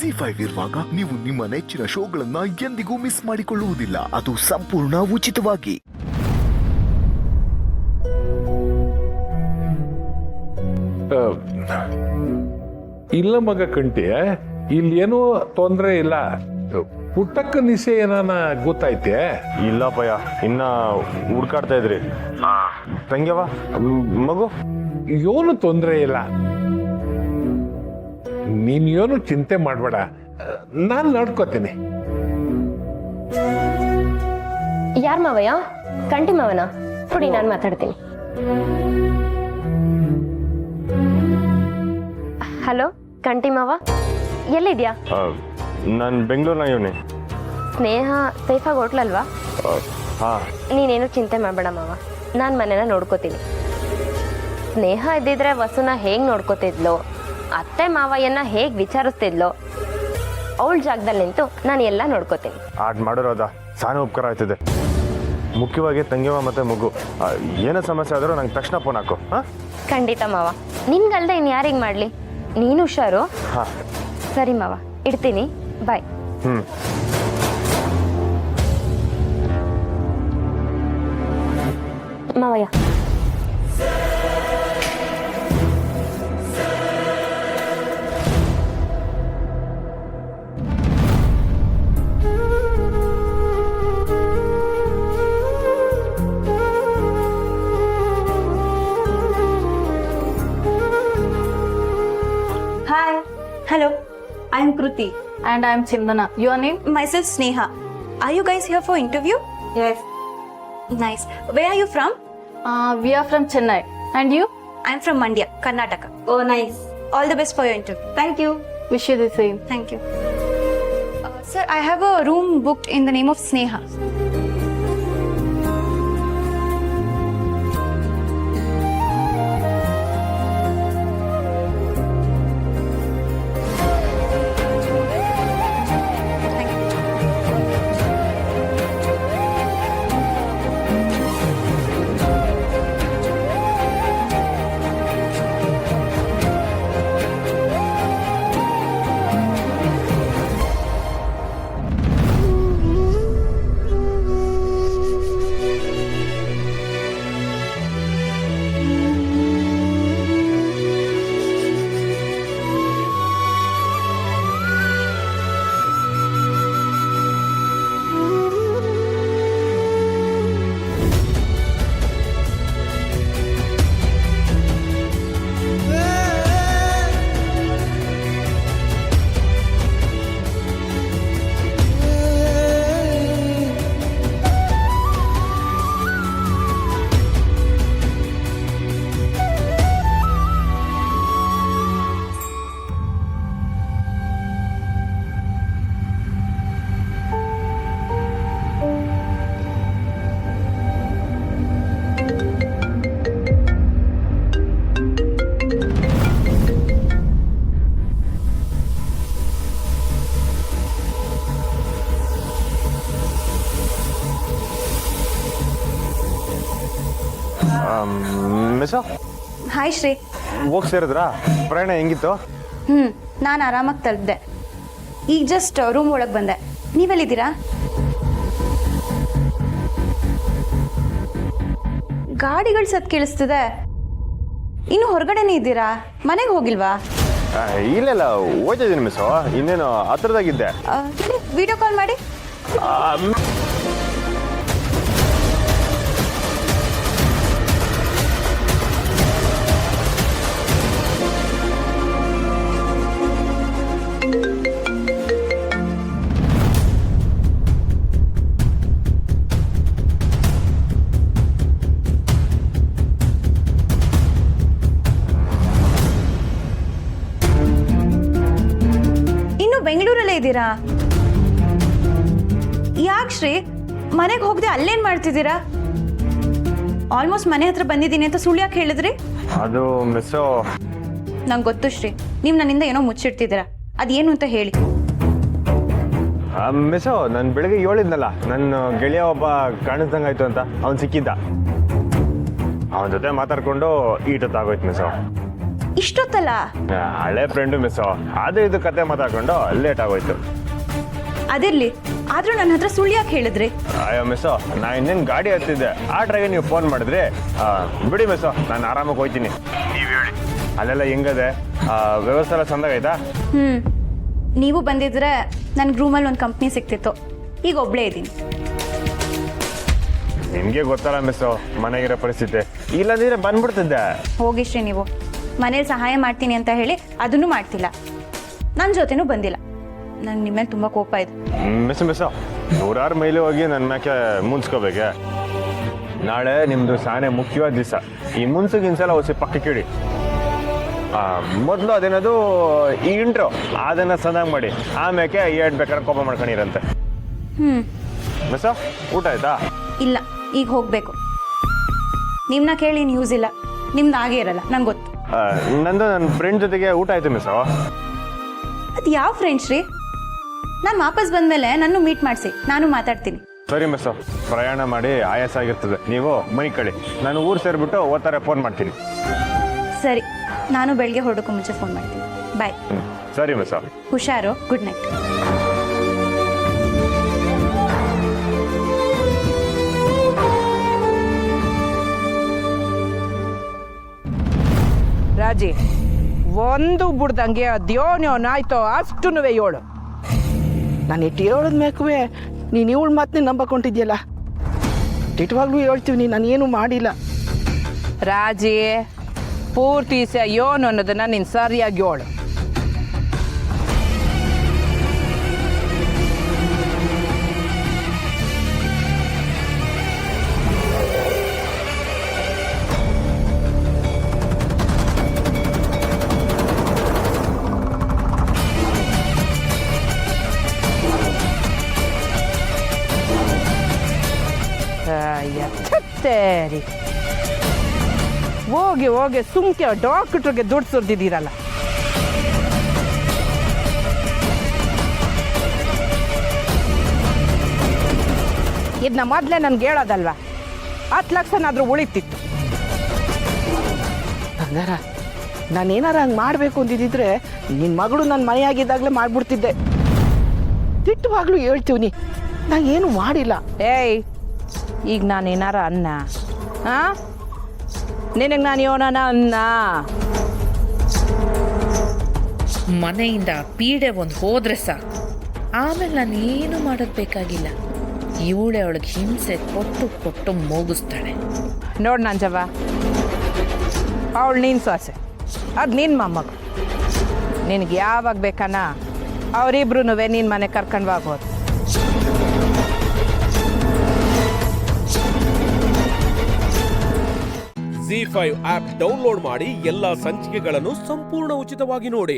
ಜಿ5 ಇರುವಾಗ ನೀವು ನಿಮ್ಮ ನೆಚ್ಚಿನ ಶೋಗಳನ್ನ ಎಂದಿಗೂ ಮಿಸ್ ಮಾಡಿಕೊಳ್ಳುವುದಿಲ್ಲ. ಅದು ಸಂಪೂರ್ಣ ಉಚಿತವಾಗಿ. ಇಲ್ಲ ಮಗ ಕಂಟಿ, ಇಲ್ಲಿ ಏನೂ ತೊಂದರೆ ಇಲ್ಲ. ಪುಟ್ಟಕ್ಕ ನಿಸೆ ಏನಾನ ಗೊತ್ತೈತೆ? ಇಲ್ಲಪ್ಪಯ್ಯ, ಇನ್ನ ಹುಡ್ಕಾಡ್ತಾ ಇದ್ರಿ. ತಂಗ್ಯವ ಮಗು ಏನು ತೊಂದರೆ ಇಲ್ಲ. ನೀನ್ ಏನು ಚಿಂತೆ ಮಾಡ್ಬೇಡ, ನಾನು ನೋಡ್ಕೋತೀನಿ. ಯಾರ್ ಮಾವಯ್ಯ? ಕಂಟಿ ಮಾವನ ಕೊಡಿ, ನಾನು ಮಾತಾಡ್ತೀನಿ. ಹಲೋ ಕಂಟಿ ಮಾವ, ಎಲ್ಲಿದ್ಯಾ? ನಾನು ಬೆಂಗಳೂರಿನ ಇವನೇ. ಸ್ನೇಹ ಸೇಫಾಗಿ ಹೋಟ್ಲಲ್ವಾ? ಹಾ, ನೀನೇನು ಚಿಂತೆ ಮಾಡಬೇಡ ಮಾವ, ನಾನು ಮನೇನ ನೋಡ್ಕೋತೀನಿ. ಸ್ನೇಹ ಇದ್ದಿದ್ರೆ ವಸುನ ಹೇಗೆ ನೋಡ್ಕೋತಿದ್ಲು, ಅತ್ತೆ ಮಾವಯ್ಯನ ಹೇಗೆ ವಿಚಾರಿಸ್ತಿದ್ಲು, ಅವಳ ಜಾಗದಲ್ಲಿ ನಿಂತು ನಾನು ಎಲ್ಲ ನೋಡ್ಕೋತೀನಿ. ಆಡ್ ಮಾಡಿರೋದ ಸಾನ ಉಪಕಾರ ಆಯ್ತದೆ. ಮುಖ್ಯವಾಗಿ ತಂಗ್ಯವ ಮತ್ತೆ ಮಗು ಏನೋ ಸಮಸ್ಯೆ ಆದರೂ ನಂಗೆ ತಕ್ಷಣ ಫೋನ್ ಹಾಕು. ಹಾಂ, ಖಂಡಿತ ಮಾವ, ನಿನ್ಗಲ್ದೆ ಇನ್ನು ಯಾರಿಗೆ ಮಾಡಲಿ, ನೀನು ಹುಷಾರು. ಹಾಂ ಸರಿ ಮಾವ, ಇಡ್ತೀನಿ, ಬಾಯ್. ಮಾವಯ್ಯ. Hi. Hello. I am Kruti. And I'm Chindana. Your name? Myself Sneha. Are you guys here for interview? Yes. Nice. Where are you from? We are from Chennai. And you? I am from Mandya, Karnataka. Oh, nice. All the best for your interview. Thank you. Wish you the same. Thank you. Sir, I have a room booked in the name of Sneha. Miss, hi Shri. ಹೋಗಿ ಸೇರಿದ್ರಾ? ಪ್ರಯಾಣ ಹೆಂಗಿತ್ತು? ನಾನು ಆರಾಮಾಗಿ ತಲುಪಿದೆ. ಈಗ just room ಒಳಗೆ ಬಂದೆ. ನೀವೆಲ್ಲಿದ್ದೀರಾ? ಗಾಡಿಗಳು ಸತ್ ಕೇಳಿಸ್ತಿದೆ. ಇನ್ನು ಹೊರಗಡೆನೇ ಇದ್ದೀರಾ? ಮನೆಗೆ ಹೋಗಿಲ್ವಾ? ಇಲ್ಲ ಓದಿದ್ದೀನಿ ಮಿಸ್. ಇನ್ನೇನು ಹತ್ರದಾಗಿದ್ದೆ. ವಿಡಿಯೋ ಕಾಲ್ ಮಾಡಿ. ಬೆಂಗಳೂರಲ್ಲೇ ಇದ್ದೀರಾ? ಯಾಕೆ ಶ್ರೀ ಮನೆಗೆ ಹೋಗದೆ ಅಲ್ಲೇನ್ ಮಾಡ್ತಿದ್ದೀರಾ? ಆಲ್ಮೋಸ್ಟ್ ಮನೆ ಹತ್ರ ಬಂದಿದ್ದೀನಿ ಅಂತ ಸುಳ್ಳು ಯಾಕೆ ಹೇಳಿದ್ರಿ? ಅದು ಮಿಸ್ಸು, ನಂಗೆ ಗೊತ್ತು ಶ್ರೀ, ನೀವು ನನ್ನಿಂದ ಏನೋ ಮುಚ್ಚಿಡ್ತಿದ್ದೀರಾ. ಅದೇನು ಅಂತ ಹೇಳಿ. ಮಿಸ್ಸು, ನಾನು ಬೆಳಗ್ಗೆ ಹೇಳಿದ್ನಲ್ಲ, ನನ್ನ ಗೆಳೆಯ ಒಬ್ಬ ಕಾಣಿಸ್ದಂಗಾಯ್ತು ಅಂತ. ಅವನು ಸಿಕ್ಕಿದ್ದ. ಅವನ ಜೊತೆ ಮಾತಾಡ್ಕೊಂಡು ಈಟೊತ್ತಾಗೋಯ್ತು ಮಿಸ್ಸು. ಇಷ್ಟೊತ್ತಲ್ಲ? ಹಳೆ ಫ್ರೆಂಡು ಮಿಸ್ಸು, ಅದು ಇದು ಕತೆ ಮಾತಾಡ್ಕೊಂಡು ಲೇಟ್ ಆಗೋಯ್ತು. ಅದಿರ್ಲಿ, ಆದ್ರೂ ನನ್ನ ಹತ್ರ ಸುಳ್ಳು ಯಾಕೆ ಹೇಳಿದ್ರಿ? ಅಯ್ಯೋ ಮಿಸ್ಸು, ನಾ ಇನ್ನೇನು ಗಾಡಿ ಹತ್ತಿದ್ದೆ, ಆ ಡ್ರೈಗೆ ನೀವು ಫೋನ್ ಮಾಡಿದ್ರಿ. ಬಿಡಿ ಮಿಸ್ಸು, ನಾನು ಆರಾಮಾಗಿ ಹೋಗ್ತೀನಿ. ನೀವು ಹೇಳಿ ಅಲ್ಲೆಲ್ಲ ಹೆಂಗದೆ, ವ್ಯವಸ್ಥೆ ಎಲ್ಲ ಚಂದಾಗೈತಾ? ನೀವು ಬಂದಿದ್ರೆ ನನ್ನ ರೂಮಲ್ಲಿ ಒಂದು ಕಂಪ್ನಿ ಸಿಕ್ತಿತ್ತು. ಈಗ ಒಬ್ಳೇ ಇದ್ದೀನಿ. ನಿಮಗೆ ಗೊತ್ತಲ್ಲ ಮಿಸ್ಸು ಮನೆಗಿರೋ ಪರಿಸ್ಥಿತಿ, ಇಲ್ಲಂದಿದ್ರೆ ಬಂದ್ಬಿಡ್ತಿದ್ದೆ. ಹೋಗಿಶ್ರೀ, ನೀವು ಮನೇಲಿ ಸಹಾಯ ಮಾಡ್ತೀನಿ ಅಂತ ಹೇಳಿ ಅದನ್ನು ಮಾಡ್ತಿಲ್ಲ, ನನ್ನ ಜೊತೆನೂ ಬಂದಿಲ್ಲ. ನಂಗೆ ನಿಮ್ಮ ಮೇಲೆ ತುಂಬ ಕೋಪ ಇದೆ. ಮಿಸ್ಸು 100 ಮೈಲಿ ಹೋಗಿ ನನ್ನ ಮ್ಯಾಕೆ ಮುನ್ಸ್ಕೋಬೇಕೆ? ನಾಳೆ ನಿಮ್ಮದು ಸಾನೆ ಮುಖ್ಯವಾದ ದಿವಸ. ಈ ಮುನ್ಸಿಗಿನ್ಸಲ ಹೊಸಿ ಪಕ್ಕಕ್ಕೆ ಇಡಿ. ಮೊದಲು ಅದೇನದು ಈ ಇಂಟ್ರೋ ಅದನ್ನು ಸದಂಗೆ ಮಾಡಿ, ಆಮ್ಯಾಕೆ ಏಟ್ ಬೇಕಾದ್ರೆ ಕೋಪ ಮಾಡ್ಕೊಂಡಿರಂತೆ. ಮಿಸ್ಸು ಊಟ ಆಯ್ತಾ? ಇಲ್ಲ, ಈಗ ಹೋಗಬೇಕು. ನಿಮ್ಮನ್ನ ಕೇಳಿ ನ್ಯೂಸ್ ಇಲ್ಲ, ನಿಮ್ದು ಆಗೇ ಇರಲ್ಲ, ನಂಗೆ ಗೊತ್ತು. ನಂದು ನನ್ನ ಫ್ರೆಂಡ್ ಜೊತೆಗೆ ಊಟ ಆಯ್ತು ಮಿಸ್ಸು. ಅದು ಯಾವ ಫ್ರೆಂಡ್ಸ್ ರೀ? ನಾನು ವಾಪಸ್ ಬಂದಮೇಲೆ ನನ್ನ ಮೀಟ್ ಮಾಡಿಸಿ, ನಾನು ಮಾತಾಡ್ತೀನಿ. ಸರಿ ಮಿಸ್ಸು, ಪ್ರಯಾಣ ಮಾಡಿ ಆಯಾಸ ಆಗಿರ್ತದೆ, ನೀವು ಮನೆ ಕಳಿ. ನಾನು ಊರು ಸೇರಿಬಿಟ್ಟು ಓದ್ತಾರೆ ಫೋನ್ ಮಾಡ್ತೀನಿ. ಸರಿ, ನಾನು ಬೆಳಗ್ಗೆ ಹೊರಡೋಕ್ಕೂ ಮುಂಚೆ ಫೋನ್ ಮಾಡ್ತೀನಿ. ಬಾಯ್. ಸರಿ ಮಿಸ್ಸು. ಹುಷಾರು. Good night. ರಾಜಿ, ಒಂದು ಬಿಡ್ದಂಗೆ ಅದ್ಯೋನ್ಯೋನಾಯ್ತೋ ಅಷ್ಟು ಏಳು. ನಾನು ಇಟ್ಟು ಹೇಳದ ಮೇಕುವೆ ನೀನು ಇವಳ ಮಾತನ್ನೇ ನಂಬಕೊಂಡಿದ್ಯಲ್ಲ. ದಿಟ್ಟವಾಗ್ಲೂ ಹೇಳ್ತೀವಿ, ನಾನು ಏನು ಮಾಡಿಲ್ಲ. ರಾಜಿ, ಪೂರ್ತಿ ಯೋನು ಅನ್ನೋದನ್ನ ನೀನು ಸರಿಯಾಗಿ ಹೇಳು. ಸರಿ, ಹೋಗಿ ಹೋಗಿ ಸುಮ್ಕೆ ಡಾಕ್ಟ್ರಿಗೆ ದುಡ್ಡು ಸುರಿದಿದ್ದೀರಲ್ಲ. ಇದನ್ನ ಮೊದಲೇ ನನ್ಗೆ ಹೇಳೋದಲ್ವಾ, 10 ಲಕ್ಷನಾದ್ರೂ ಉಳಿತಿತ್ತು. ಹಂಗಾರ ನಾನೇನಾರ ಹಂಗೆ ಮಾಡಬೇಕು ಅಂತಿದ್ದಿದ್ರೆ ನಿನ್ನ ಮಗಳು ನನ್ನ ಮನೆಯಾಗಿದ್ದಾಗಲೇ ಮಾಡಿಬಿಡ್ತಿದ್ದೆ. ದಿಟ್ಟವಾಗ್ಲೂ ಹೇಳ್ತೀವಿ, ನಾನು ಏನು ಮಾಡಿಲ್ಲ. ಏಯ್, ಈಗ ನಾನೇನಾರ ಅನ್ನ ನಿನಗೆ ನಾನು ಯೋನನ ಅನ್ನ. ಮನೆಯಿಂದ ಪೀಡೆ ಒಂದು ಹೋದ್ರೆ ಸಾಕು, ಆಮೇಲೆ ನಾನೇನು ಮಾಡೋದು ಬೇಕಾಗಿಲ್ಲ. ಇವಳೆ ಅವಳಿಗೆ ಹಿಂಸೆ ಕೊಟ್ಟು ಕೊಟ್ಟು ಮೋಗಿಸ್ತಾಳೆ. ನೋಡು ನಂಜವ್ವ, ಅವಳು ನೀನು ಸೊಸೆ, ಅದು ನಿನ್ನ ಮೊಮ್ಮಗು. ನಿನಗೆ ಯಾವಾಗ ಬೇಕನ್ನ ಅವರಿಬ್ರು ನಿನ್ನ ಮನೆ ಕರ್ಕೊಂಡು ಹೋಗೋದು. ZEE5 ಆಪ್ ಡೌನ್ಲೋಡ್ ಮಾಡಿ ಎಲ್ಲಾ ಸಂಚಿಕೆಗಳನ್ನು ಸಂಪೂರ್ಣ ಉಚಿತವಾಗಿ ನೋಡಿ.